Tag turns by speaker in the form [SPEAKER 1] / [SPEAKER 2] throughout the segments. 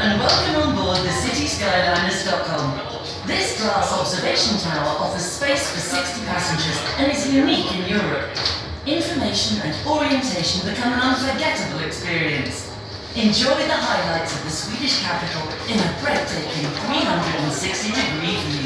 [SPEAKER 1] and welcome on board the City Skyliner Stockholm. This glass observation tower offers space for 60 passengers and is unique in Europe. Information and orientation become an unforgettable experience. Enjoy the highlights of the Swedish capital in a breathtaking 360-degree view.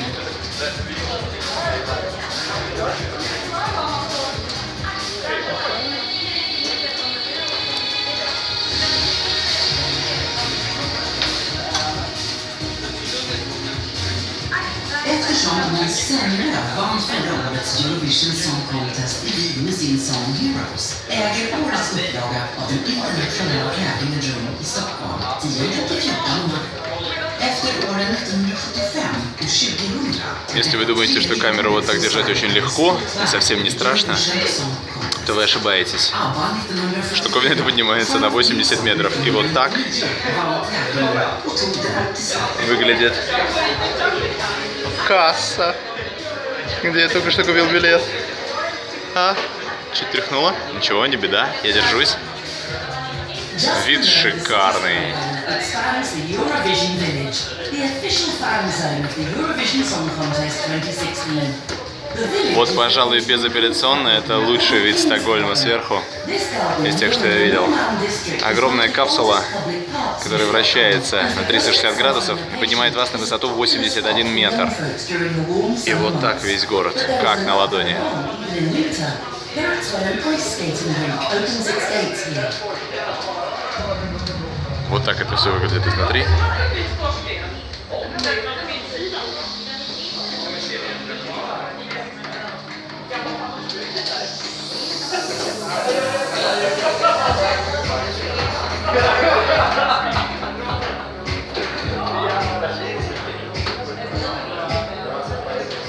[SPEAKER 2] Eftersom de sämre vann förra årets Eurovision Song Contest i Wien med sin Song Heroes äger årets upplaga av den internationella tävlingen rum i Stockholm 10-14 maj. Efter åren 1975 och 2000.
[SPEAKER 3] Если вы думаете, что камеру вот так держать очень легко и совсем не страшно, то вы ошибаетесь. Штуковина эта поднимается на 80 метров. И вот так выглядит касса, где я только что купил билет. А? Чуть тряхнуло? Ничего, не беда, я держусь. Вид шикарный. Вот, пожалуй, безапелляционно это лучший вид Стокгольма сверху из тех, что я видел. Огромная капсула, которая вращается на 360 градусов и поднимает вас на высоту 81 метр. И вот так весь город, как на ладони. Вот так это все выглядит изнутри.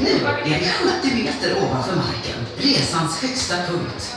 [SPEAKER 2] Nu är vi 70 meter ovanför marken, resans högsta punkt.